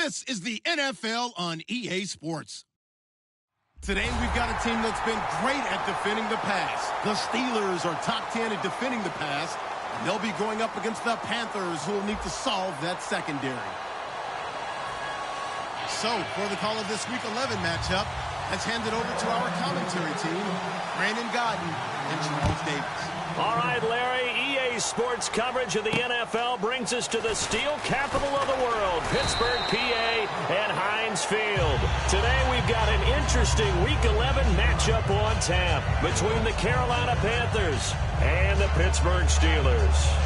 This is the NFL on EA Sports. Today, we've got a team that's been great at defending the pass. The Steelers are top 10 at defending the pass, and they'll be going up against the Panthers, who will need to solve that secondary. So, for the call of this Week 11 matchup, let's hand it over to our commentary team, Brandon Godden and Charles Davis. All right, Larry, EA Sports coverage of the NFL brings us to the steel capital of the world, Pittsburgh, PA, and Heinz Field. Today we've got an interesting Week 11 matchup on tap between the Carolina Panthers and the Pittsburgh Steelers.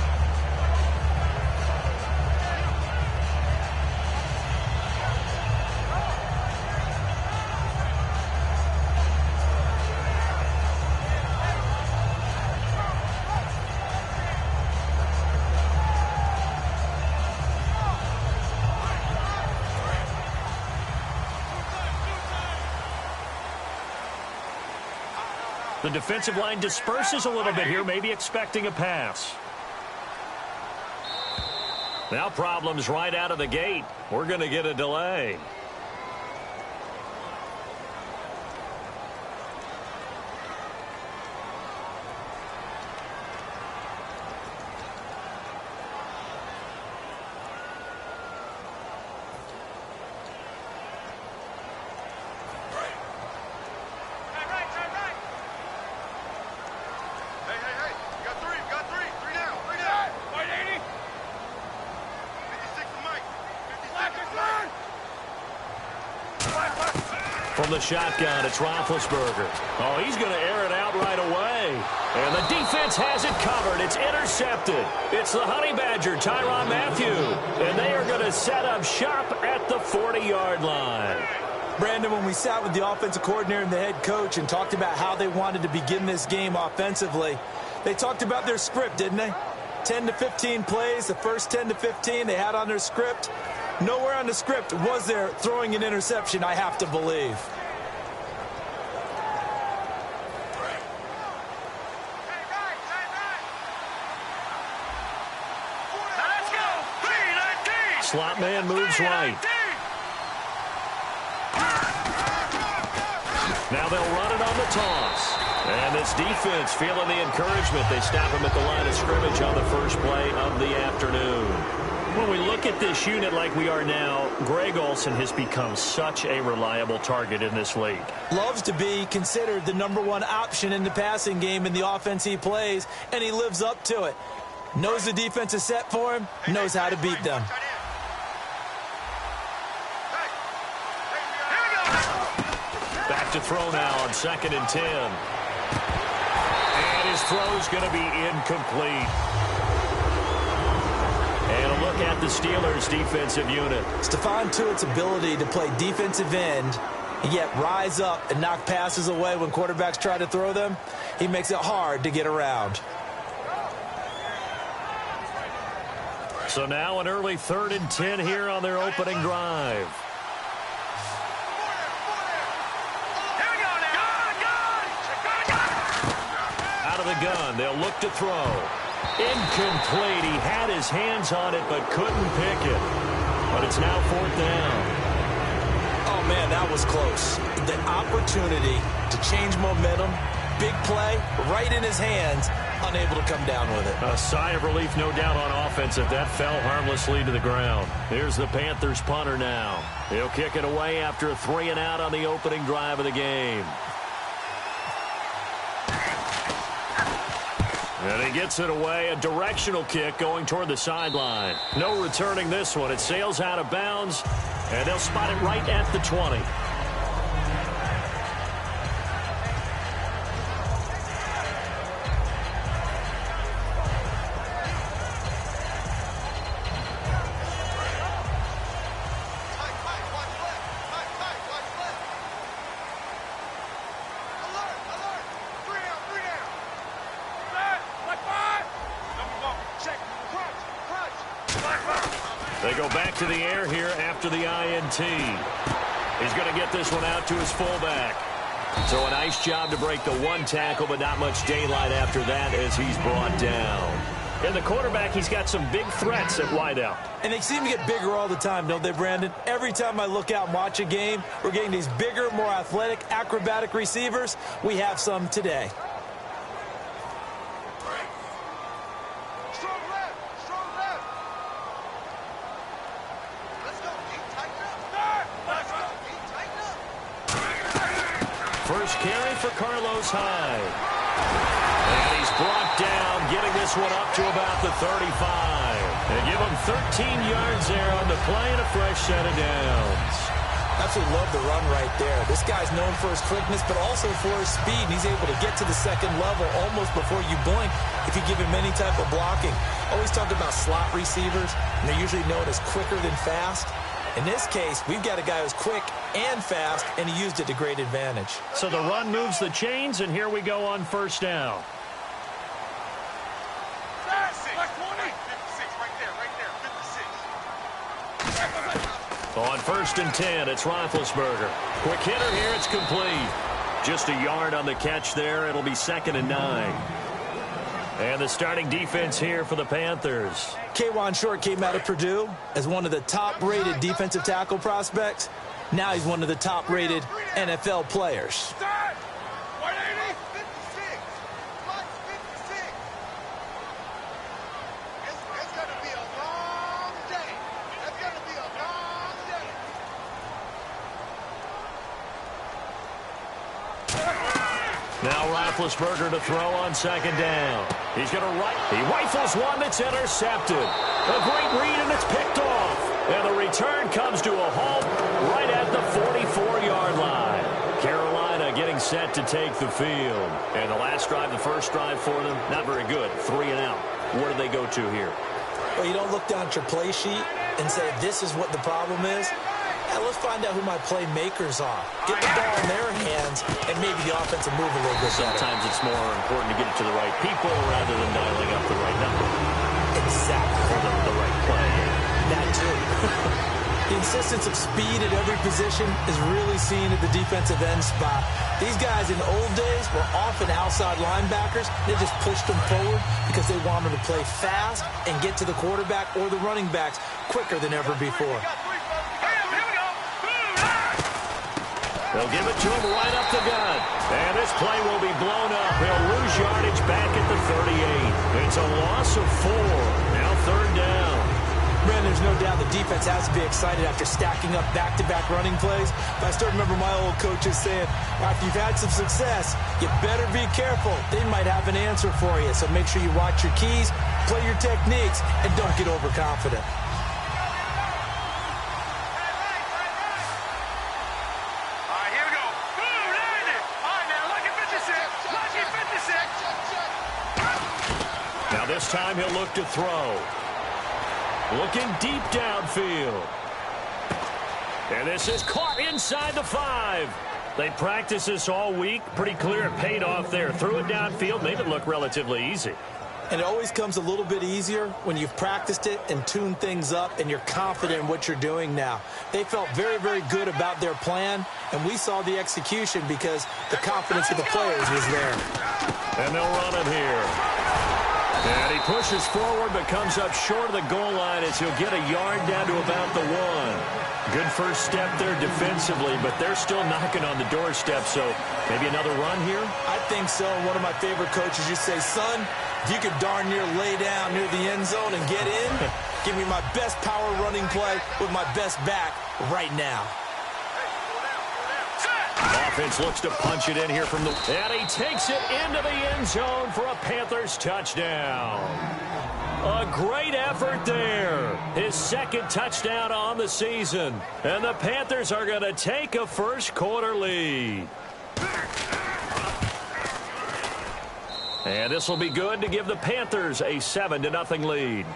The defensive line disperses a little bit here, maybe expecting a pass. Now problems right out of the gate. We're going to get a delay. From the shotgun, it's Roethlisberger. Oh, he's going to air it out right away. And the defense has it covered. It's intercepted. It's the Honey Badger, Tyrann Mathieu. And they are going to set up shop at the 40-yard line. Brandon, when we sat with the offensive coordinator and the head coach and talked about how they wanted to begin this game offensively, they talked about their script, didn't they? 10 to 15 plays, the first 10 to 15 they had on their script. Nowhere on the script was there throwing an interception, I have to believe. Slot man moves right. Now they'll run it on the toss. And this defense feeling the encouragement. They stop him at the line of scrimmage on the first play of the afternoon. When we look at this unit like we are now, Greg Olsen has become such a reliable target in this league. Loves to be considered the #1 option in the passing game in the offense he plays, and he lives up to it. Knows the defense is set for him, knows how to beat them. Back to throw now on 2nd and 10. And his throw's going to be incomplete. And a look at the Steelers' defensive unit. Stephon Tuitt's ability to play defensive end and yet rise up and knock passes away when quarterbacks try to throw them, he makes it hard to get around. So now an early 3rd and 10 here on their opening drive. Out of the gun, they'll look to throw. Incomplete. He had his hands on it but couldn't pick it. But it's now 4th down. Oh, man, that was close. The opportunity to change momentum, big play, right in his hands, unable to come down with it. A sigh of relief, no doubt, on offense if that fell harmlessly to the ground. Here's the Panthers punter now. He'll kick it away after a 3-and-out on the opening drive of the game. And he gets it away, a directional kick going toward the sideline. No returning this one. It sails out of bounds, and they'll spot it right at the 20. They go back to the air here after the INT. He's going to get this one out to his fullback. So a nice job to break the one tackle, but not much daylight after that as he's brought down. And the quarterback, he's got some big threats at wideout. And they seem to get bigger all the time, don't they, Brandon? Every time I look out and watch a game, we're getting these bigger, more athletic, acrobatic receivers. We have some today. First carry for Carlos Hyde. And he's brought down, getting this one up to about the 35. They give him 13 yards there on the play and a fresh set of downs. Absolutely love the run right there. This guy's known for his quickness, but also for his speed. And he's able to get to the second level almost before you blink if you give him any type of blocking. Always talk about slot receivers, and they're usually known as quicker than fast. In this case, we've got a guy who's quick and fast, and he used it to great advantage. So the run moves the chains, and here we go on first down. On first and 10, it's Roethlisberger. Quick hitter here, it's complete. Just a yard on the catch there. It'll be 2nd and 9. And the starting defense here for the Panthers. K'Wan Short came out of Purdue as one of the top-rated defensive tackle prospects. Now he's one of the top-rated NFL players. Now Roethlisberger to throw on 2nd down. He's going to he rifles one that's intercepted. A great read, and it's picked off. And the return comes to a halt right at the 44-yard line. Carolina getting set to take the field. And the last drive, the first drive for them, not very good. 3 and out. What do they go to here? Well, you don't look down at your play sheet and say, this is what the problem is. Let's find out who my playmakers are. Get the ball in their hands, and maybe the offense will move a little bit better. Sometimes it's more important to get it to the right people rather than dialing up the right number. Exactly. Or the right play. That too. The insistence of speed at every position is really seen at the defensive end spot. These guys in the old days were often outside linebackers. They just pushed them forward because they wanted to play fast and get to the quarterback or the running backs quicker than ever before. They'll give it to him right up the gut. And this play will be blown up. He'll lose yardage back at the 38. It's a loss of 4. Now 3rd down. Man, there's no doubt the defense has to be excited after stacking up back-to-back running plays. But I still remember my old coaches saying, after you've had some success, you better be careful. They might have an answer for you. So make sure you watch your keys, play your techniques, and don't get overconfident. Now this time he'll look to throw. Looking deep downfield. And this is caught inside the 5. They practiced this all week. Pretty clear it paid off there. Threw it downfield, made it look relatively easy. And it always comes a little bit easier when you've practiced it and tuned things up and you're confident in what you're doing now. They felt very, very good about their plan, and we saw the execution because the confidence of the players was there. And they'll run him here. And he pushes forward but comes up short of the goal line as he'll get a yard down to about the 1. Good first step there defensively, but they're still knocking on the doorstep, so maybe another run here? I think so. One of my favorite coaches used to say, son, if you could darn near lay down near the end zone and get in, give me my best power running play with my best back right now. Offense looks to punch it in here from the... And he takes it into the end zone for a Panthers touchdown. A great effort there. His 2nd touchdown on the season. And the Panthers are going to take a first-quarter lead. And this will be good to give the Panthers a 7-0 lead.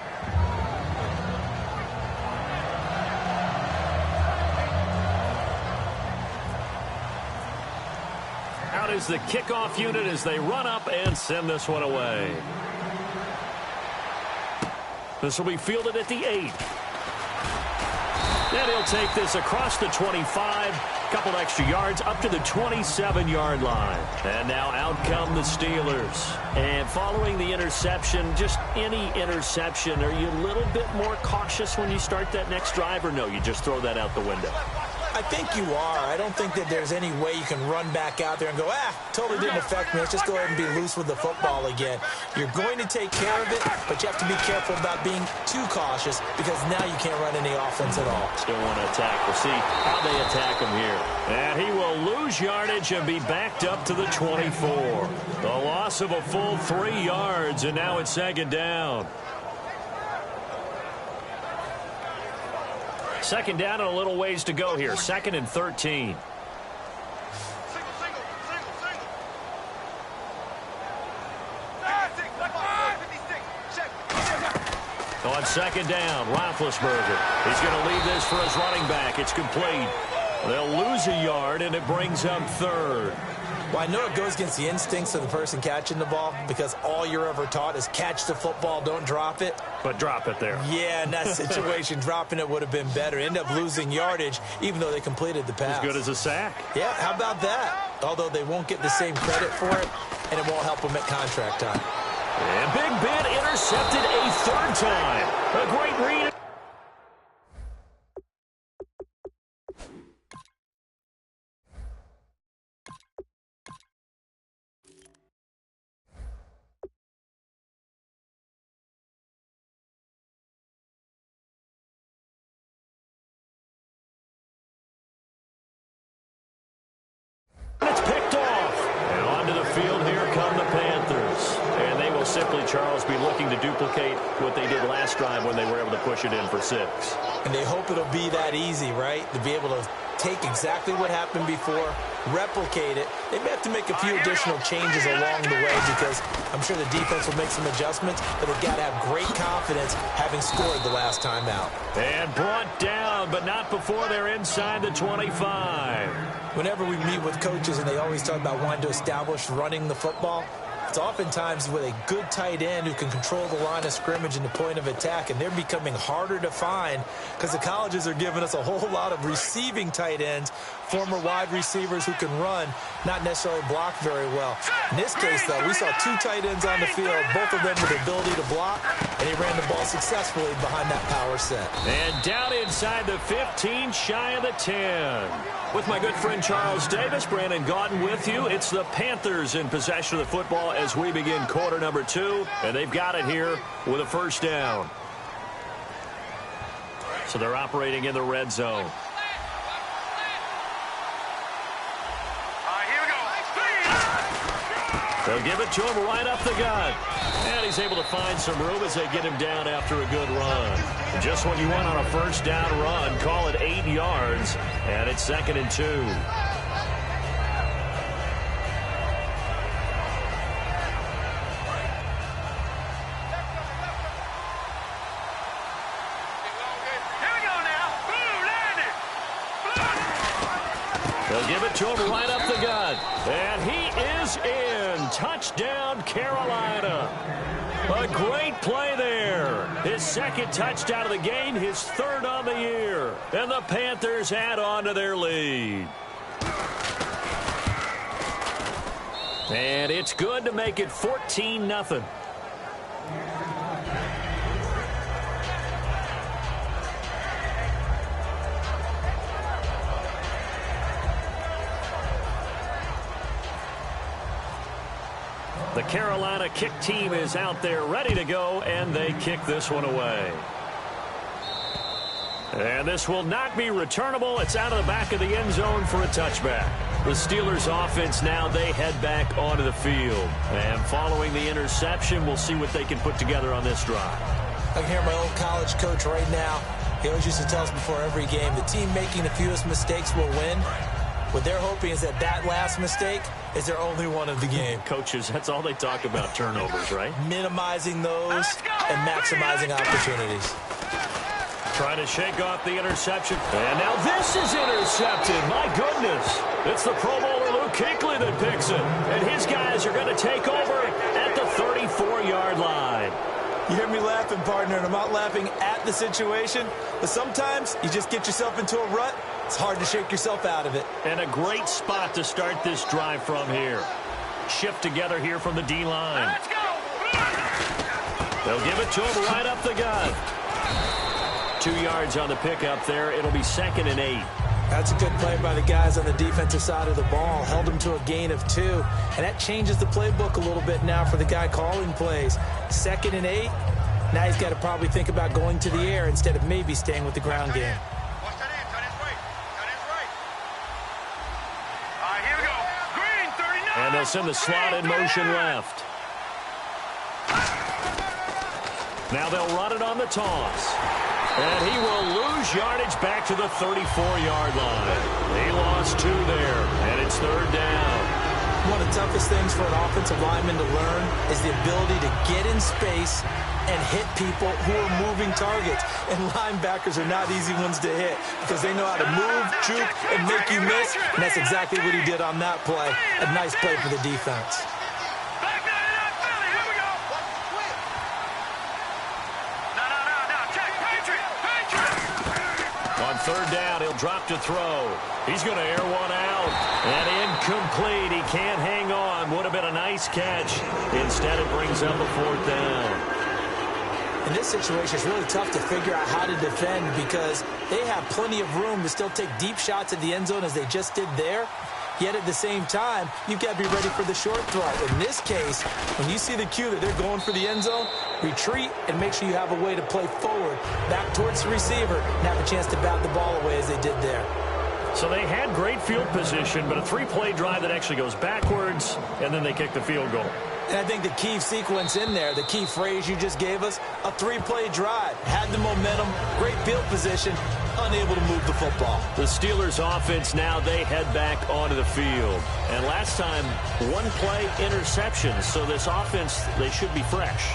Out is the kickoff unit as they run up and send this one away. This will be fielded at the 8. And he'll take this across the 25, a couple extra yards up to the 27-yard line. And now out come the Steelers. And following the interception, just any interception, are you a little bit more cautious when you start that next drive, or no, you just throw that out the window? I think you are. I don't think that there's any way you can run back out there and go, totally didn't affect me. Let's just go ahead and be loose with the football again. You're going to take care of it, but you have to be careful about being too cautious because now you can't run any offense at all. Still want to attack. We'll see how they attack him here. And he will lose yardage and be backed up to the 24. The loss of a full 3 yards, and now it's second down. Second down and a little ways to go here. 2nd and 13. On second down, Roethlisberger. He's going to leave this for his running back. It's complete. They'll lose a yard, and it brings up 3rd. Well, I know it goes against the instincts of the person catching the ball because all you're ever taught is catch the football, don't drop it. But drop it there. Yeah, in that situation, dropping it would have been better. End up losing yardage, even though they completed the pass. As good as a sack. Yeah, how about that? Although they won't get the same credit for it, and it won't help them at contract time. And Big Ben intercepted a 3rd time. A great read. It's picked off. And onto the field here come the Panthers. And they will simply, Charles, be looking to duplicate what they did last drive when they were able to push it in for 6. And they hope it'll be that easy, right? To be able to take exactly what happened before, replicate it. They may have to make a few additional changes along the way because I'm sure the defense will make some adjustments, but they've got to have great confidence having scored the last time out. And brought down, but not before they're inside the 25. Whenever we meet with coaches and they always talk about wanting to establish running the football, it's oftentimes with a good tight end who can control the line of scrimmage and the point of attack, and they're becoming harder to find because the colleges are giving us a whole lot of receiving tight ends, former wide receivers who can run, not necessarily block very well. In this case, though, we saw 2 tight ends on the field, both of them with the ability to block, and he ran the ball successfully behind that power set. And down inside the 15, shy of the 10. With my good friend Charles Davis, Brandon Gaudin with you. It's the Panthers in possession of the football as we begin quarter number 2, and they've got it here with a first down. So they're operating in the red zone. They'll give it to him right up the gut. And he's able to find some room as they get him down after a good run. Just what you want on a first down run. Call it 8 yards. And it's 2nd and 2. They'll give it to him right up the gut. And he is in. Touchdown, Carolina. A great play there. His 2nd touchdown of the game, his 3rd on the year. And the Panthers add on to their lead. And it's good to make it 14-0. The Carolina kick team is out there ready to go, and they kick this one away. And this will not be returnable. It's out of the back of the end zone for a touchback. The Steelers offense now, they head back onto the field. And following the interception, we'll see what they can put together on this drive. I can hear my old college coach right now. He always used to tell us before every game, the team making the fewest mistakes will win. What they're hoping is that that last mistake is their only one of the game. Coaches, that's all they talk about, turnovers, right? Minimizing those and maximizing opportunities. Trying to shake off the interception. And now this is intercepted. My goodness. It's the Pro Bowler Luke Kuechly that picks it. And his guys are going to take over at the 34-yard line. You hear me laughing, partner, and I'm not laughing at the situation, but sometimes you just get yourself into a rut. It's hard to shake yourself out of it. And a great spot to start this drive from here. Shift together here from the D-line. Let's go! They'll give it to him right up the gut. 2 yards on the pickup there. It'll be 2nd and 8. That's a good play by the guys on the defensive side of the ball. Held him to a gain of 2. And that changes the playbook a little bit now for the guy calling plays. 2nd and 8. Now he's got to probably think about going to the air instead of maybe staying with the ground game. Watch that in. Turn his right. Turn his right. All right, here we go. Green, 39. And they'll send the slot in motion left. Now they'll run it on the toss. And he will lose yardage back to the 34-yard line. He lost 2 there, and it's 3rd down. One of the toughest things for an offensive lineman to learn is the ability to get in space and hit people who are moving targets. And linebackers are not easy ones to hit because they know how to move, juke, and make you miss. And that's exactly what he did on that play. A nice play for the defense. Back 99 Philly. Here we go. No. Check. Patriot. On 3rd down, he'll drop to throw. He's going to air one out. And incomplete. He can't hang on. Would have been a nice catch. Instead, it brings up a 4th down. In this situation, it's really tough to figure out how to defend because they have plenty of room to still take deep shots at the end zone as they just did there. Yet at the same time, you've got to be ready for the short throw. In this case, when you see the cue that they're going for the end zone, retreat and make sure you have a way to play forward, back towards the receiver, and have a chance to bat the ball away as they did there. So they had great field position, but a 3-play drive that actually goes backwards, and then they kick the field goal. And I think the key sequence in there, the key phrase you just gave us, a 3-play drive. Had the momentum, great field position, unable to move the football. The Steelers offense now, they head back onto the field. And last time, 1-play interception. So this offense, they should be fresh.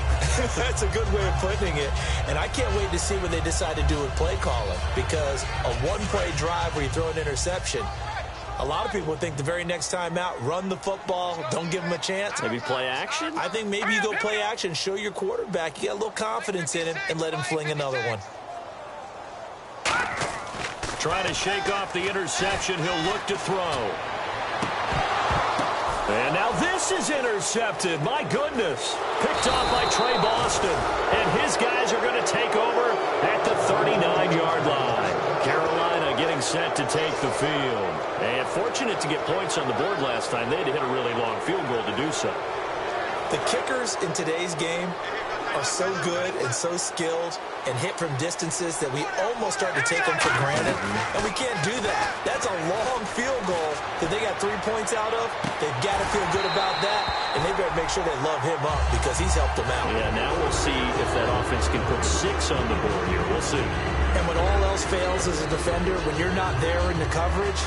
That's a good way of putting it. And I can't wait to see what they decide to do with play calling. Because a 1-play drive where you throw an interception, a lot of people would think the very next time out, run the football, don't give him a chance. Maybe play action? I think maybe you go play action, show your quarterback, you get a little confidence in him, and let him fling another one. Trying to shake off the interception. He'll look to throw. And now this is intercepted. My goodness. Picked off by Trey Boston. And his guys are going to take over at the 39-yard line. Carolina getting set to take the field. And fortunate to get points on the board last time. They had to hit a really long field goal to do so. The kickers in today's game are so good and so skilled and hit from distances that we almost start to take them for granted, and we can't do that. That's a long field goal that they got 3 points out of. They've got to feel good about that, and they've got to make sure they love him up because he's helped them out. Yeah, now we'll see if that offense can put 6 on the board here. We'll see. And when all else fails as a defender, when you're not there in the coverage,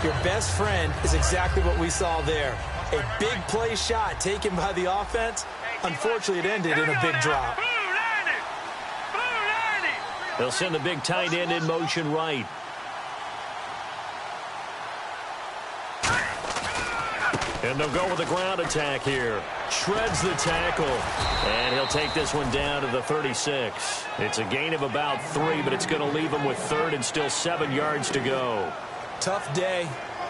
your best friend is exactly what we saw there. A big play shot taken by the offense. Unfortunately, it ended in a big drop. They'll send the big tight end in motion right. And they'll go with a ground attack here. Shreds the tackle. And he'll take this one down to the 36. It's a gain of about 3, but it's going to leave him with 3rd and still 7 yards to go. Tough day.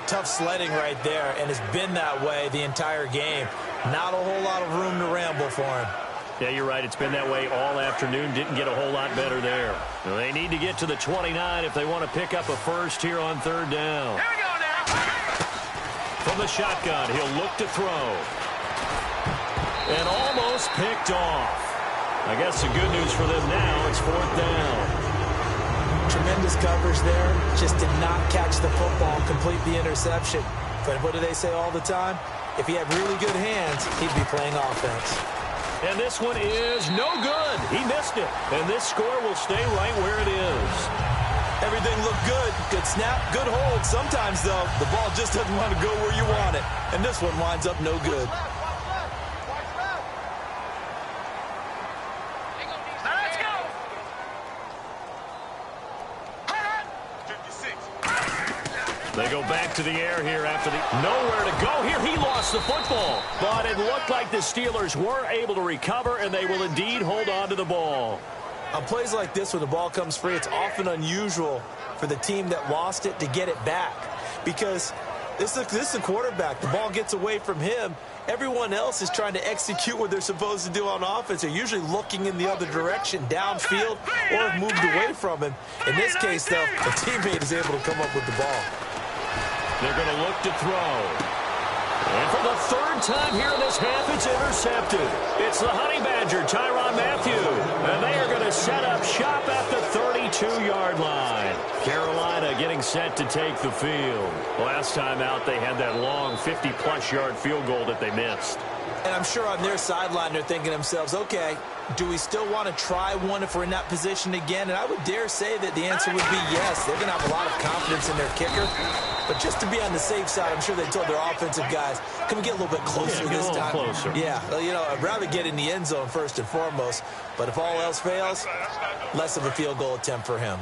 Tough sledding right there, and it's been that way the entire game. Not a whole lot of room to ramble for him. Yeah, you're right. It's been that way all afternoon. Didn't get a whole lot better there. Well, they need to get to the 29 if they want to pick up a first here on 3rd down. Here we go now. From the shotgun, he'll look to throw. And almost picked off. I guess the good news for them now, it's 4th down. Tremendous coverage there. Just did not catch the football and complete the interception. But what do they say all the time? If he had really good hands, he'd be playing offense. And this one is no good. He missed it. And this score will stay right where it is. Everything looked good. Good snap, good hold. Sometimes, though, the ball just doesn't want to go where you want it. And this one winds up no good. Let's go. They go back to the air here after the... Nowhere to go here. He lost the football. But it looked like the Steelers were able to recover, and they will indeed hold on to the ball. On plays like this, when the ball comes free, it's often unusual for the team that lost it to get it back. Because this is the quarterback. The ball gets away from him. Everyone else is trying to execute what they're supposed to do on offense. They're usually looking in the other direction, downfield, or have moved away from him. In this case, though, a teammate is able to come up with the ball. They're going to look to throw. And for the third time here in this half, it's intercepted. It's the Honey Badger, Tyrann Mathieu. And they are going to set up shop at the 32-yard line. Carolina getting set to take the field. Last time out, they had that long 50-plus yard field goal that they missed. And I'm sure on their sideline, they're thinking to themselves, okay, do we still want to try one if we're in that position again? And I would dare say that the answer would be yes. They're going to have a lot of confidence in their kicker. But just to be on the safe side, I'm sure they told their offensive guys, can we get a little bit closer this time? Closer. Yeah, well, you know, I'd rather get in the end zone first and foremost. But if all else fails, less of a field goal attempt for him.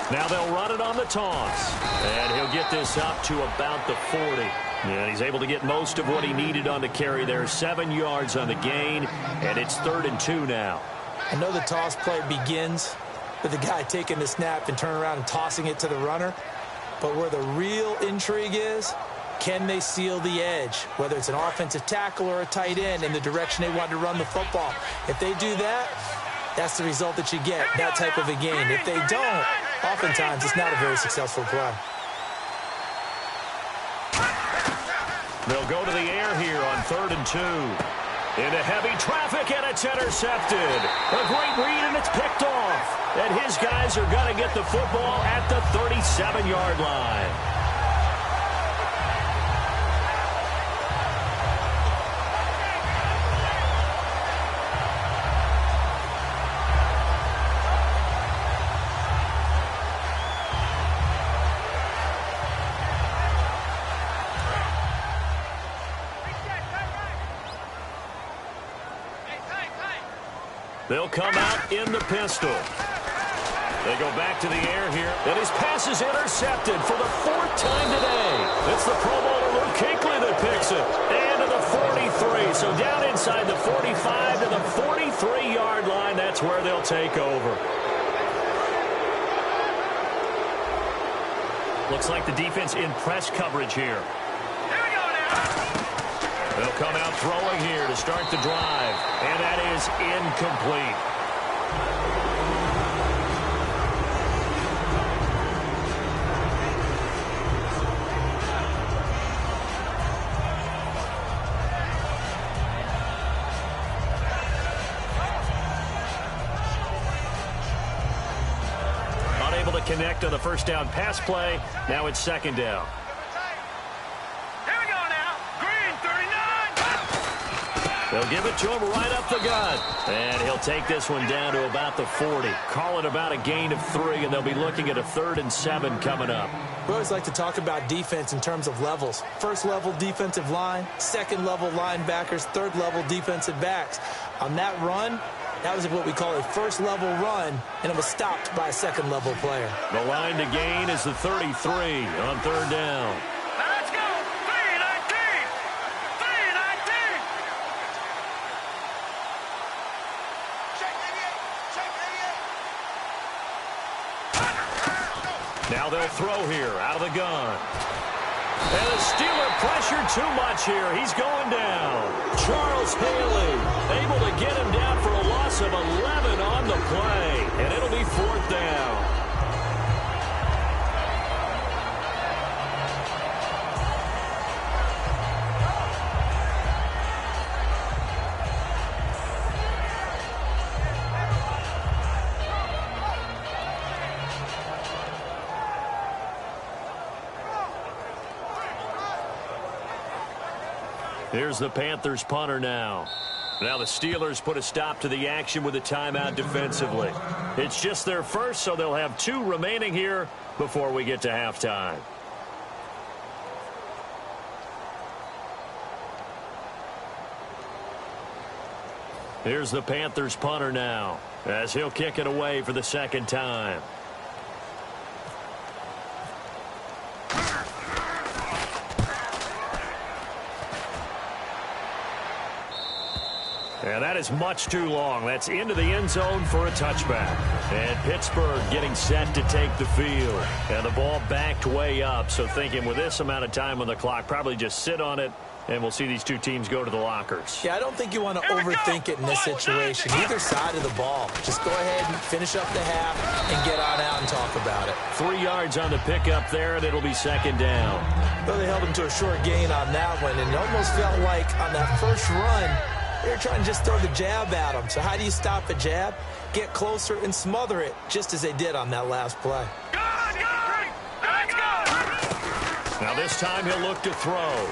Now they'll run it on the toss. And he'll get this up to about the 40. And he's able to get most of what he needed on the carry there. 7 yards on the gain, and it's 3rd and 2 now. I know the toss play begins with the guy taking the snap and turning around and tossing it to the runner. But where the real intrigue is, can they seal the edge? Whether it's an offensive tackle or a tight end in the direction they want to run the football. If they do that, that's the result that you get, that type of a game. If they don't, oftentimes it's not a very successful play. They'll go to the air here on 3rd and 2. Into heavy traffic, and it's intercepted. A great read, and it's picked off. And his guys are going to get the football at the 37-yard line. They'll come out in the pistol. They go back to the air here. And his pass is intercepted for the 4th time today. It's the Pro Bowler Luke Kuechly that picks it. And to the 43. So down inside the 45 to the 43-yard line. That's where they'll take over. Looks like the defense in press coverage here. They'll come out throwing here to start the drive. And that is incomplete. Unable to connect on the first down pass play. Now it's 2nd down. They'll give it to him right up the gut. And he'll take this one down to about the 40. Call it about a gain of 3, and they'll be looking at a 3rd and 7 coming up. We always like to talk about defense in terms of levels. 1st level defensive line, 2nd level linebackers, 3rd level defensive backs. On that run, that was what we call a 1st level run, and it was stopped by a 2nd level player. The line to gain is the 33 on 3rd down. Now they'll throw here out of the gun. And the Steeler pressured too much here. He's going down. Charles Haley able to get him down for a loss of 11 on the play. And it'll be 4th down. Here's the Panthers punter now. Now the Steelers put a stop to the action with a timeout defensively. It's just their first, so they'll have 2 remaining here before we get to halftime. Here's the Panthers punter now, as he'll kick it away for the second time. And that is much too long. That's into the end zone for a touchback. And Pittsburgh getting set to take the field. And the ball backed way up. So thinking with this amount of time on the clock, probably just sit on it, and we'll see these two teams go to the lockers. Yeah, I don't think you want to overthink it in this situation. Either side of the ball. Just go ahead and finish up the half and get on out and talk about it. 3 yards on the pickup there, and it'll be second down. Well, they held him to a short gain on that one, and it almost felt like on that first run, they were trying to just throw the jab at him. So how do you stop a jab? Get closer and smother it, just as they did on that last play. Now this time he'll look to throw.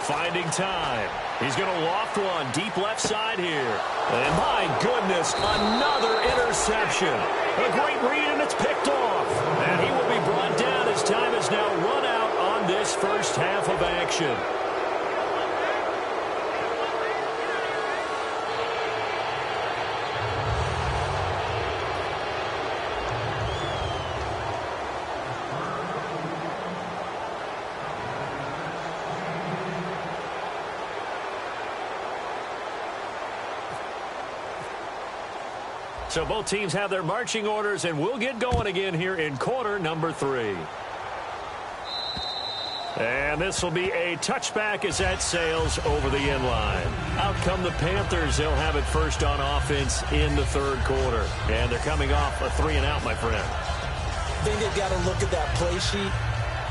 Finding time. He's going to loft one deep left side here. And my goodness, another interception. A great read, and it's picked off. And he will be brought down as time is now run out on this first half of action. So both teams have their marching orders, and we'll get going again here in quarter number 3. And this will be a touchback as that sails over the end line. Out come the Panthers. They'll have it first on offense in the third quarter. And they're coming off a 3-and-out, my friend. I think they've got to look at that play sheet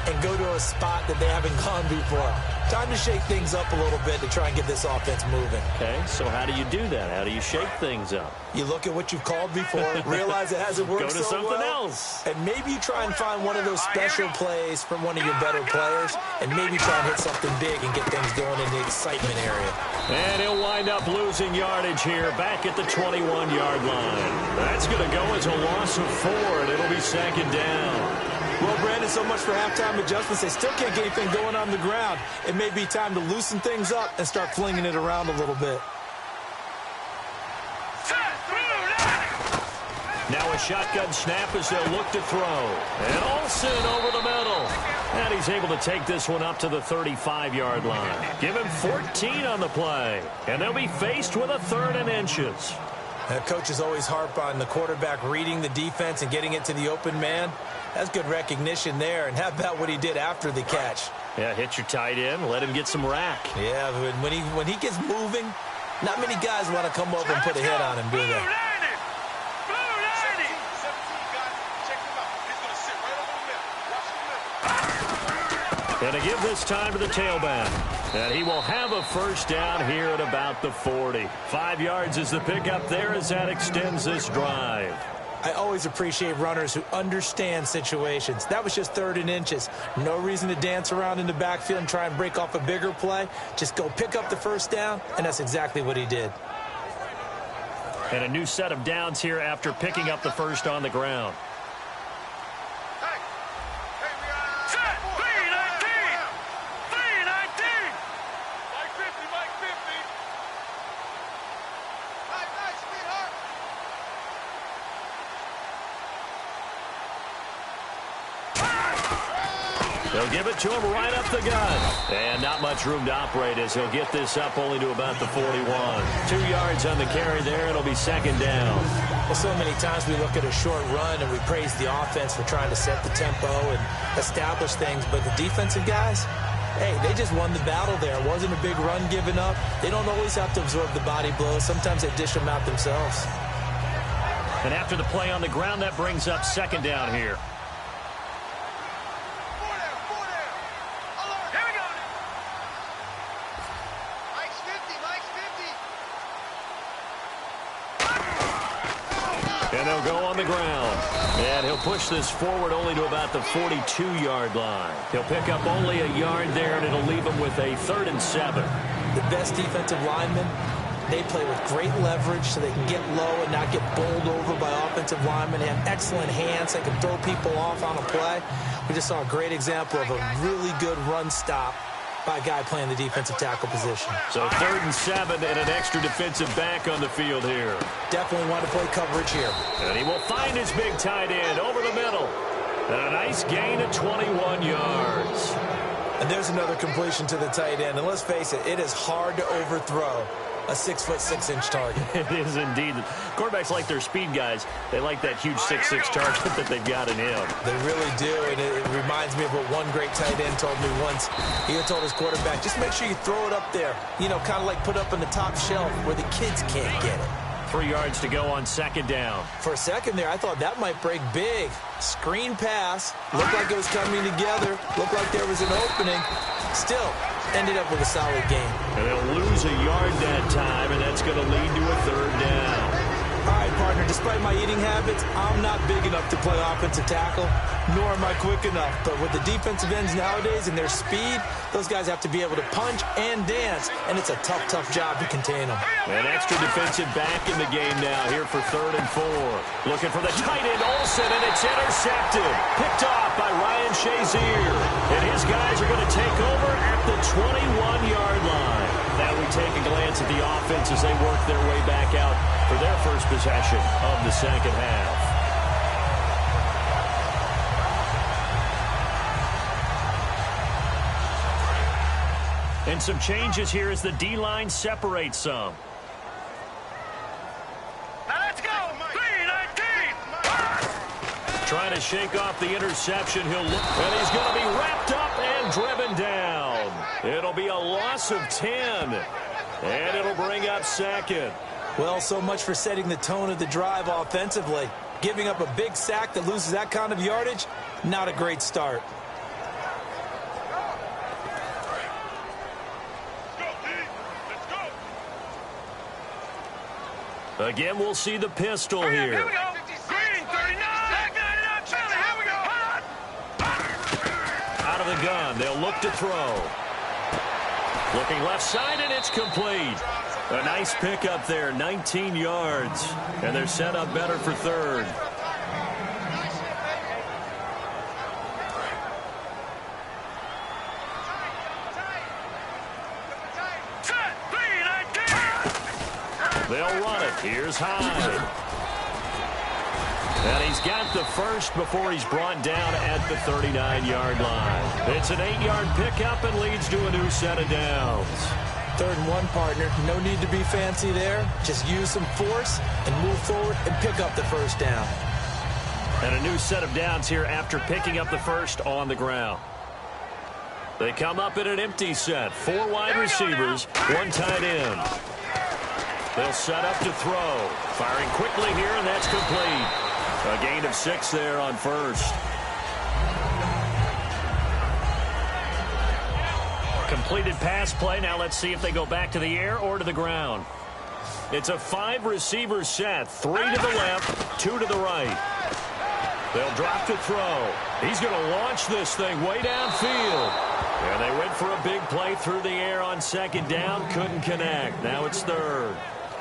and go to a spot that they haven't gone before. Time to shake things up a little bit to try and get this offense moving. Okay, so how do you do that? How do you shake things up? You look at what you've called before, realize it hasn't worked so well. Go to something else. And maybe you try and find one of those special plays from one of your better players, and maybe try and hit something big and get things going in the excitement area. And he'll wind up losing yardage here back at the 21-yard line. That's going to go as a loss of 4, and it'll be second down. Well, Brandon, so much for halftime adjustments. They still can't get anything going on the ground. It may be time to loosen things up and start flinging it around a little bit. Now a shotgun snap as they'll look to throw. And Olsen over the middle. And he's able to take this one up to the 35-yard line. Give him 14 on the play. And they'll be faced with a 3rd and inches. Coaches always harp on the quarterback reading the defense and getting it to the open man. That's good recognition there. And how about what he did after the catch? Yeah, hit your tight end, let him get some rack. Yeah, but when he gets moving, not many guys want to come over and put a hit on him, do they? And to give this time to the tailback. And he will have a first down here at about the 40. 5 yards is the pickup there as that extends this drive. I always appreciate runners who understand situations. That was just 3rd and inches. No reason to dance around in the backfield and try and break off a bigger play. Just go pick up the first down, and that's exactly what he did. And a new set of downs here after picking up the first on the ground. They'll give it to him right up the gut. And not much room to operate as he'll get this up only to about the 41. 2 yards on the carry there. It'll be second down. Well, so many times we look at a short run and we praise the offense for trying to set the tempo and establish things. But the defensive guys, hey, they just won the battle there. It wasn't a big run given up. They don't always have to absorb the body blows. Sometimes they dish them out themselves. And after the play on the ground, that brings up second down here. And they'll go on the ground. And he'll push this forward only to about the 42-yard line. He'll pick up only a yard there, and it'll leave him with a 3rd and 7. The best defensive linemen, they play with great leverage so they can get low and not get bowled over by offensive linemen. They have excellent hands. They can throw people off on a play. We just saw a great example of a really good run stop by a guy playing the defensive tackle position. So 3rd and 7 and an extra defensive back on the field here. Definitely want to play coverage here. And he will find his big tight end over the middle. And a nice gain of 21 yards. And there's another completion to the tight end. And let's face it, it is hard to overthrow a 6'6" target. It is indeed. Quarterbacks like their speed guys. They like that huge 6'6" target that they've got in him. They really do, and it reminds me of what one great tight end told me once. He had told his quarterback, just make sure you throw it up there. You know, kind of like put up on the top shelf where the kids can't get it. 3 yards to go on 2nd down. For a second there, I thought that might break big. Screen pass. Looked like it was coming together. Looked like there was an opening. Still, ended up with a solid game. And they'll lose a yard that time, and that's going to lead to a 3rd down. All right, partner, despite my eating habits, I'm not big enough to play offensive tackle, nor am I quick enough. But with the defensive ends nowadays and their speed, those guys have to be able to punch and dance, and it's a tough, tough job to contain them. An extra defensive back in the game now here for 3rd and 4. Looking for the tight end, Olsen, and it's intercepted. Picked off by Ryan Shazier. And his guys are going to take over at the 21-yard line. Now we take a glance at the offense as they work their way back out for their first possession of the 2nd half. And some changes here as the D-line separates some. Now let's go. 3-19. Trying to shake off the interception. He'll look, and he's going to be wrapped up and driven down. It'll be a loss of 10, and it'll bring up 2nd. Well, so much for setting the tone of the drive offensively. Giving up a big sack that loses that kind of yardage, not a great start. Again, we'll see the pistol here. Here we go. Green, 39. Here we go. Out of the gun, they'll look to throw. Looking left side, and it's complete. A nice pickup there, 19 yards. And they're set up better for 3rd. They'll run it. Here's Hyde. And he's got the first before he's brought down at the 39-yard line. It's an 8-yard pickup and leads to a new set of downs. 3rd and 1, partner. No need to be fancy there. Just use some force and move forward and pick up the 1st down. And a new set of downs here after picking up the first on the ground. They come up in an empty set. 4 wide receivers, 1 tight end. They'll set up to throw. Firing quickly here, and that's complete. A gain of 6 there on 1st. Completed pass play. Now let's see if they go back to the air or to the ground. It's a 5-receiver set. 3 to the left, 2 to the right. They'll drop to throw. He's going to launch this thing way downfield. And they went for a big play through the air on 2nd down. Couldn't connect. Now it's 3rd.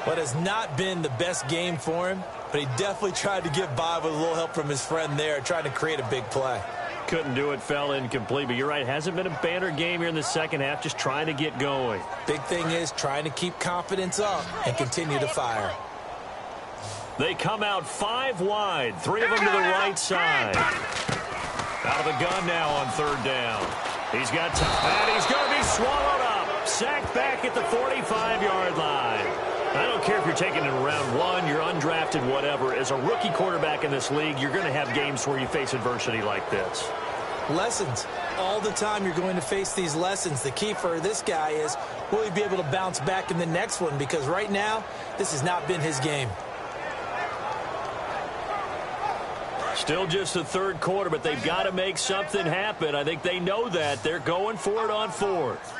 What has not been the best game for him, but he definitely tried to get by with a little help from his friend there, trying to create a big play. Couldn't do it, fell incomplete. But you're right, hasn't been a banner game here in the 2nd half, just trying to get going. Big thing is trying to keep confidence up and continue to fire. They come out 5 wide, 3 of them to the right side. Out of the gun now on 3rd down. He's got time, and he's going to be swallowed up. Sacked back at the 45-yard line. I don't care if you're taking it in round 1, you're undrafted, whatever. As a rookie quarterback in this league, you're going to have games where you face adversity like this. Lessons. All the time you're going to face these lessons. The key for this guy is, will he be able to bounce back in the next one? Because right now, this has not been his game. Still just the 3rd quarter, but they've got to make something happen. I think they know that. They're going for it on 4th.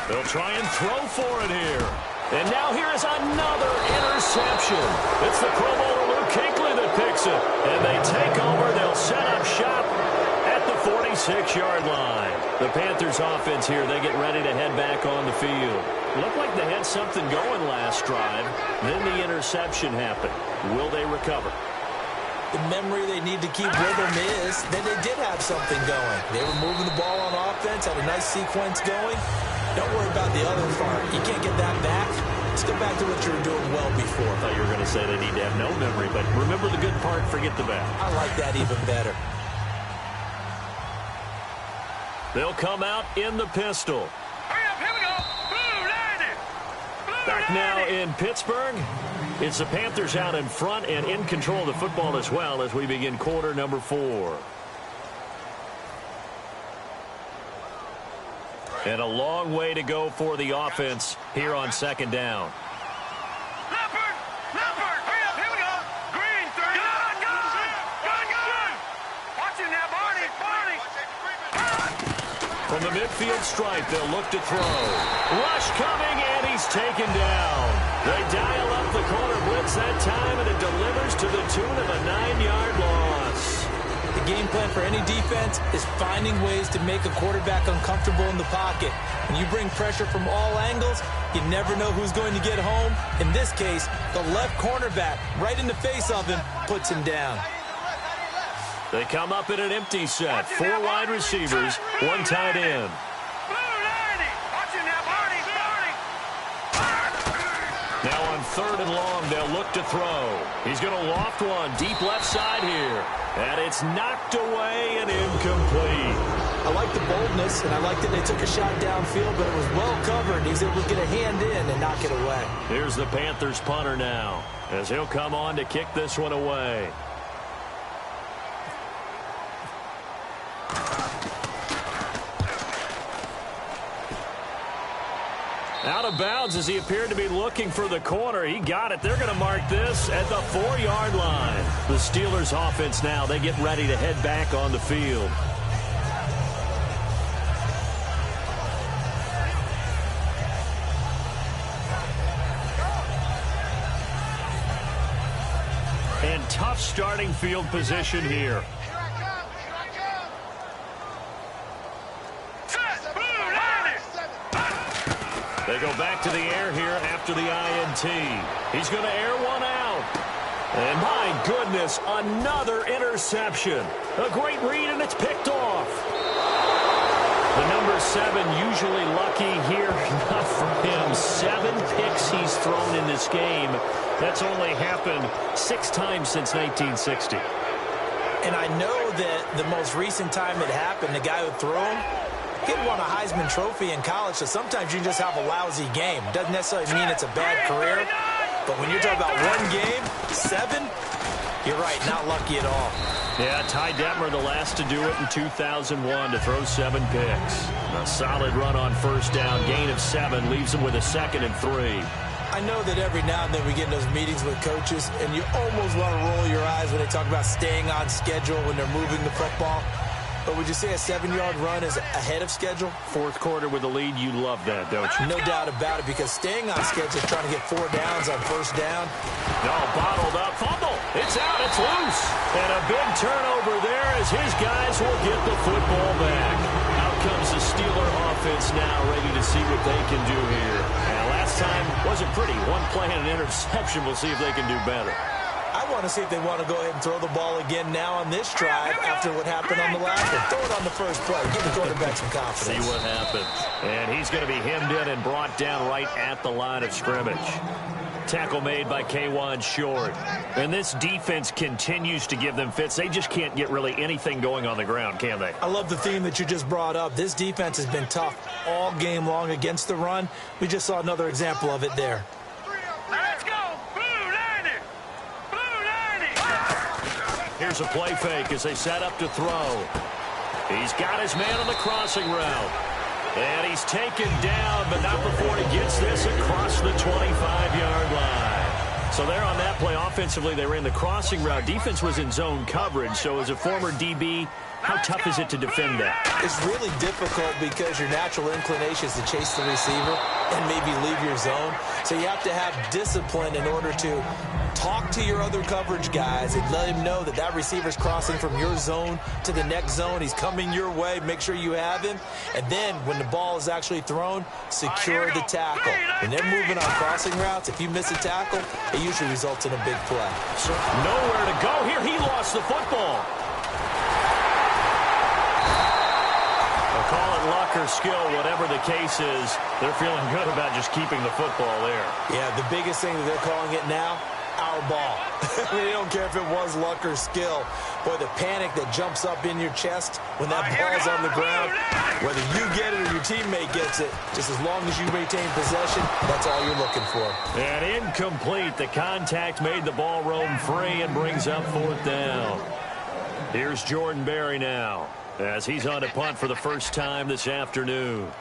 They'll try and throw for it here. And now here is another interception. It's the Pro Bowler Luke Kuechly that picks it. And they take over. They'll set up shop at the 46-yard line. The Panthers offense here, they get ready to head back on the field. Looked like they had something going last drive. Then the interception happened. Will they recover? The memory they need to keep with them is that they did have something going. They were moving the ball on offense, had a nice sequence going. Don't worry about the other part. You can't get that back. Let's go back to what you were doing well before. I thought you were going to say they need to have no memory, but remember the good part, forget the bad. I like that even better. They'll come out in the pistol. Hurry up, here we go. Blue 90. Back now in Pittsburgh. It's the Panthers out in front and in control of the football as well as we begin quarter number 4. And a long way to go for the offense here on second down. Leopard, hurry up, here we go. Green 30. Gun. Watching now, Barney. From the midfield stripe, they'll look to throw. Rush coming, and he's taken down. They dial up the corner blitz that time, and it delivers to the tune of a 9-yard loss. The game plan for any defense is finding ways to make a quarterback uncomfortable in the pocket. When you bring pressure from all angles, you never know who's going to get home. In this case, the left cornerback, right in the face of him, puts him down. They come up in an empty set. 4 wide receivers, 1 tight end. Now on 3rd and long, they'll look to throw. He's going to loft one deep left side here. And it's knocked away and incomplete. I like the boldness, and I like that they took a shot downfield, but it was well covered. He's able to get a hand in and knock it away. Here's the Panthers punter now, as he'll come on to kick this one away. Out of bounds as he appeared to be looking for the corner. He got it. They're going to mark this at the 4-yard line. The Steelers offense now, they get ready to head back on the field. And tough starting field position here. They go back to the air here after the INT. He's going to air one out. And my goodness, another interception. A great read, and it's picked off. The number 7 usually lucky here. Not for him. 7 picks he's thrown in this game. That's only happened 6 times since 1960. And I know that the most recent time it happened, the guy who threw him, he won a Heisman Trophy in college, so sometimes you just have a lousy game. Doesn't necessarily mean it's a bad career, but when you're talking about 1 game, 7, you're right, not lucky at all. Yeah, Ty Detmer the last to do it in 2001 to throw 7 picks. A solid run on first down, gain of 7, leaves him with a 2nd and 3. I know that every now and then we get in those meetings with coaches, and you almost want to roll your eyes when they talk about staying on schedule when they're moving the football. But would you say a 7-yard run is ahead of schedule? 4th quarter with a lead, you love that, don't you? No doubt about it, because staying on schedule is trying to get 4 downs on first down. No, bottled up, fumble. It's out, it's loose. And a big turnover there as his guys will get the football back. Out comes the Steeler offense now, ready to see what they can do here. And last time wasn't pretty. 1 play and an interception. We'll see if they can do better. I want to see if they want to go ahead and throw the ball again now on this drive after what happened on the last one. Throw it on the first play. Give the quarterback some confidence. See what happens. And he's going to be hemmed in and brought down right at the line of scrimmage. Tackle made by K'Wan Short. And this defense continues to give them fits. They just can't get really anything going on the ground, can they? I love the theme that you just brought up. This defense has been tough all game long against the run. We just saw another example of it there. Let's go. Here's a play fake as they set up to throw. He's got his man on the crossing route. And he's taken down, but not before he gets this across the 25-yard line. So there on that play, offensively, they ran the crossing route. Defense was in zone coverage. So as a former DB, how tough is it to defend that? It's really difficult because your natural inclination is to chase the receiver. and maybe leave your zone. So you have to have discipline in order to talk to your other coverage guys and let him know that that receiver's crossing from your zone to the next zone. He's coming your way. Make sure you have him. And then when the ball is actually thrown, secure the tackle. When they're moving on crossing routes, if you miss a tackle, it usually results in a big play. So nowhere to go here. He lost the football. They'll call it luck or skill, whatever the case is. They're feeling good about just keeping the football there. Yeah, the biggest thing that they're calling it now, our ball. They don't care if it was luck or skill. Boy, the panic that jumps up in your chest when that ball's on the ground, whether you get it or your teammate gets it, just as long as you retain possession, that's all you're looking for. And incomplete. The contact made the ball roam free and brings up 4th down. Here's Jordan Berry now, as he's on to punt for the first time this afternoon.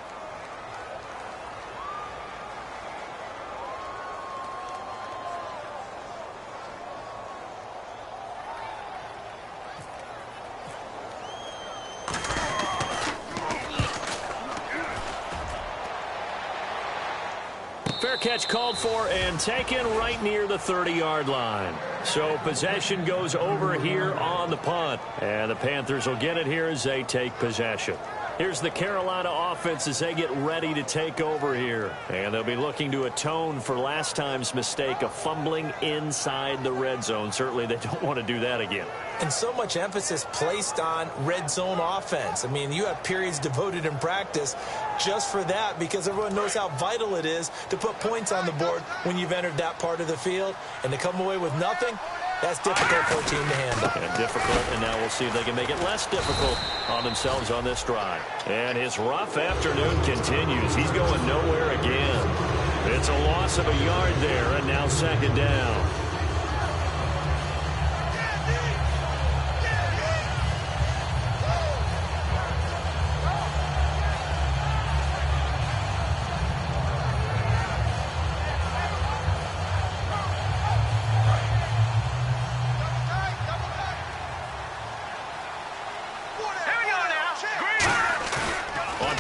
Fair catch called for and taken right near the 30-yard line. So possession goes over here on the punt. And the Panthers will get it here as they take possession. Here's the Carolina offense as they get ready to take over here. And they'll be looking to atone for last time's mistake of fumbling inside the red zone. Certainly they don't want to do that again. And so much emphasis placed on red zone offense. I mean, you have periods devoted in practice just for that because everyone knows how vital it is to put points on the board when you've entered that part of the field. And to come away with nothing, that's difficult for a team to handle. And difficult, and now we'll see if they can make it less difficult on themselves on this drive. And his rough afternoon continues. He's going nowhere again. It's a loss of a yard there, and now 2nd down.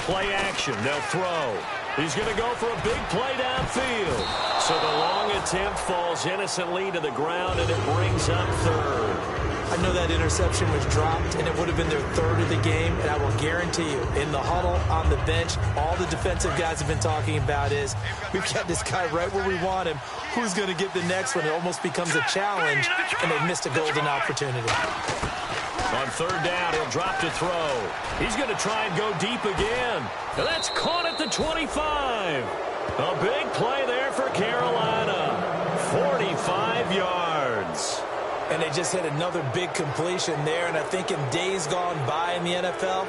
Play action. They'll throw. He's going to go for a big play downfield. So the long attempt falls innocently to the ground, and it brings up 3rd. I know that interception was dropped, and it would have been their 3rd of the game, and I will guarantee you, in the huddle, on the bench, all the defensive guys have been talking about is, we've got this guy right where we want him. Who's going to get the next one? It almost becomes a challenge, and they missed a golden opportunity. On 3rd down, he'll drop to throw. He's going to try and go deep again. And that's caught at the 25. A big play there for Carolina. 45 yards. And they just had another big completion there. And I think in days gone by in the NFL,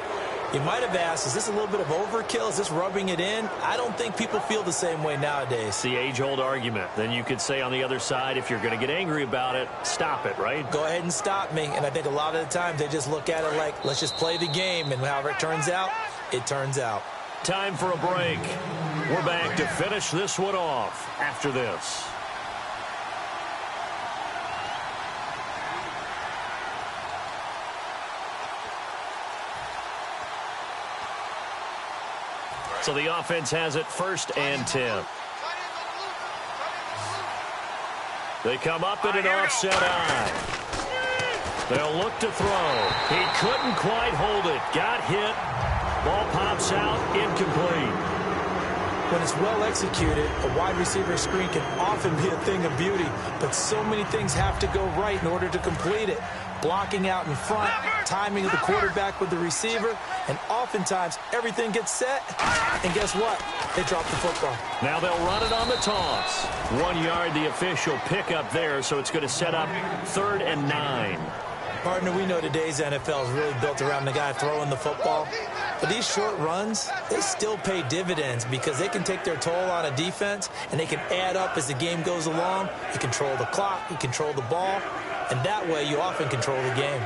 you might have asked, is this a little bit of overkill? Is this rubbing it in? I don't think people feel the same way nowadays. It's the age-old argument. Then you could say on the other side, if you're going to get angry about it, stop it, right? Go ahead and stop me. And I think a lot of the times they just look at it like, let's just play the game. And however it turns out, it turns out. Time for a break. We're back to finish this one off after this. So the offense has it 1st and 10. They come up in an offset eye. They'll look to throw. He couldn't quite hold it. Got hit. Ball pops out. Incomplete. When it's well executed, a wide receiver screen can often be a thing of beauty, but so many things have to go right in order to complete it. Blocking out in front, timing of the quarterback with the receiver, and oftentimes everything gets set, and guess what? They drop the football. Now they'll run it on the toss. 1 yard, the official pickup there, so it's going to set up 3rd and 9. Partner, we know today's NFL is really built around the guy throwing the football. But these short runs, they still pay dividends because they can take their toll on a defense, and they can add up as the game goes along. You control the clock, you control the ball, and that way you often control the game.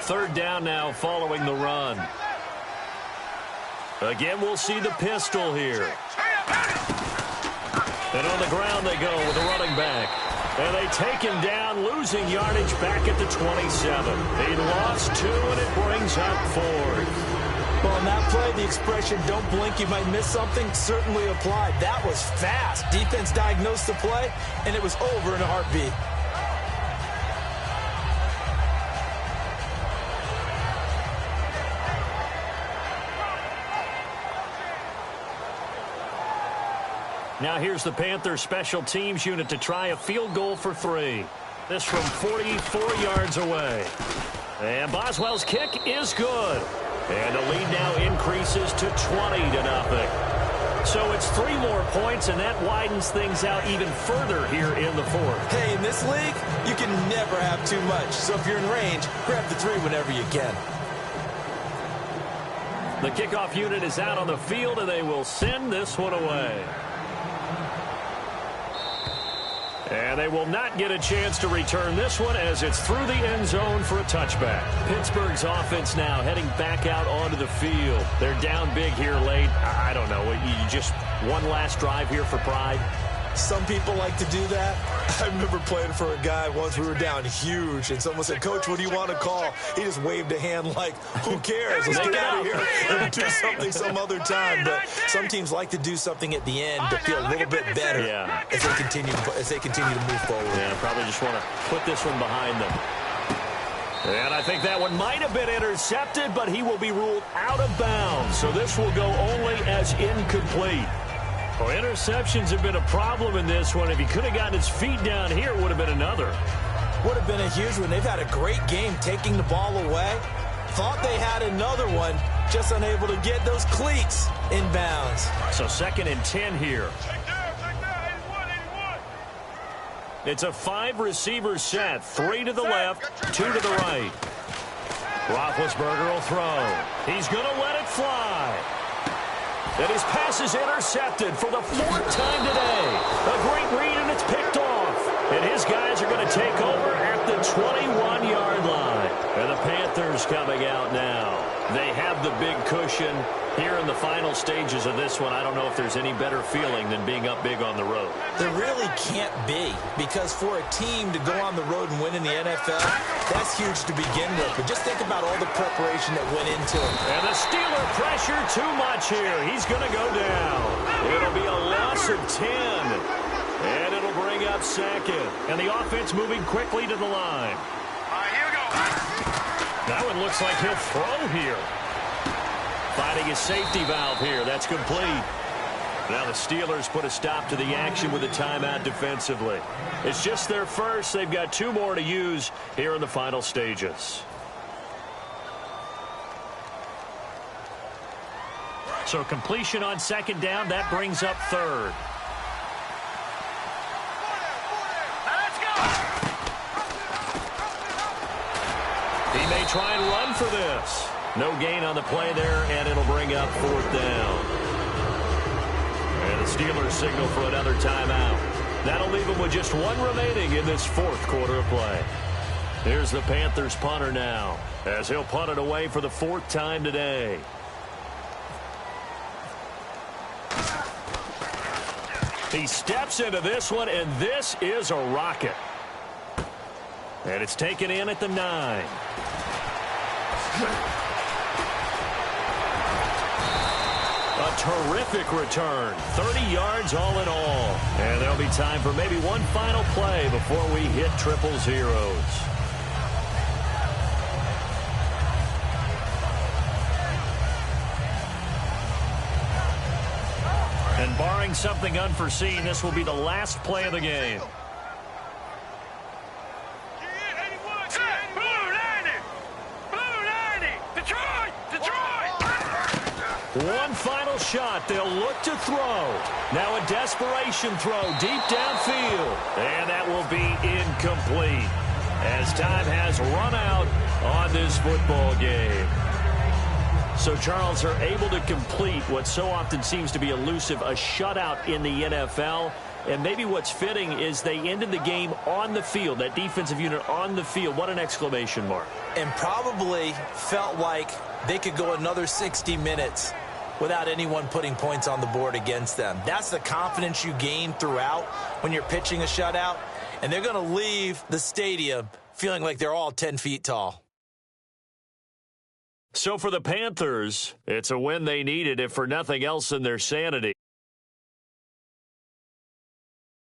3rd down now following the run. Again, we'll see the pistol here. And on the ground they go with the running back. And they take him down, losing yardage back at the 27. He lost 2, and it brings up 4th. Well, on that play, the expression, don't blink, you might miss something, certainly applied. That was fast. Defense diagnosed the play, and it was over in a heartbeat. Now here's the Panthers special teams unit to try a field goal for 3. This from 44 yards away. And Boswell's kick is good. And the lead now increases to 20-0. So it's 3 more points, and that widens things out even further here in the 4th. Hey, in this league, you can never have too much. So if you're in range, grab the 3 whenever you can. The kickoff unit is out on the field, and they will send this one away. And they will not get a chance to return this one as it's through the end zone for a touchback. Pittsburgh's offense now heading back out onto the field. They're down big here late. I don't know. You just one last drive here for pride? Some people like to do that. I remember playing for a guy once. We were down huge, and someone said, "Coach, what do you want to call?" He just waved a hand like, who cares? Let's get out of here and do something some other time. But some teams like to do something at the end to feel a little bit better as they continue to move forward. Yeah, probably just want to put this one behind them. And I think that one might have been intercepted, but he will be ruled out of bounds. So this will go only as incomplete. Well, interceptions have been a problem in this one. If he could have gotten his feet down here, it would have been another. Would have been a huge one. They've had a great game taking the ball away. Thought they had another one, just unable to get those cleats in bounds. So 2nd and 10 here. Check down, 81. It's a 5-receiver set. 3 to the left, 2 to the right. Roethlisberger will throw. He's going to let it fly. And his pass is intercepted for the 4th time today. A great read, and it's picked off. And his guys are going to take over at the 21-yard line. And the Panthers coming out now. They have the big cushion here in the final stages of this one. I don't know if there's any better feeling than being up big on the road. There really can't be, because for a team to go on the road and win in the NFL, that's huge to begin with. But just think about all the preparation that went into it. And the Steeler pressure too much here. He's going to go down. It'll be a loss of 10. And it'll bring up 2nd. And the offense moving quickly to the line. All right, here we go. That one looks like he'll throw here. Finding his safety valve here. That's complete. Now the Steelers put a stop to the action with a timeout defensively. It's just their first. They've got 2 more to use here in the final stages. So completion on 2nd down. That brings up 3rd. Let's go. He may try and run for this. No gain on the play there, and it'll bring up 4th down. And the Steelers signal for another timeout. That'll leave them with just 1 remaining in this 4th quarter of play. Here's the Panthers punter now, as he'll punt it away for the 4th time today. He steps into this one, and this is a rocket. And it's taken in at the 9. A terrific return. 30 yards all in all. And there'll be time for maybe one final play before we hit triple zeros. And barring something unforeseen, this will be the last play of the game. One final shot. They'll look to throw. Now a desperation throw deep downfield. And that will be incomplete as time has run out on this football game. So, Charles, are able to complete what so often seems to be elusive, a shutout in the NFL. And maybe what's fitting is they ended the game on the field, that defensive unit on the field. What an exclamation mark. And probably felt like they could go another 60 minutes without anyone putting points on the board against them. That's the confidence you gain throughout when you're pitching a shutout. And they're going to leave the stadium feeling like they're all 10 feet tall. So for the Panthers, it's a win they needed, if for nothing else, in their sanity.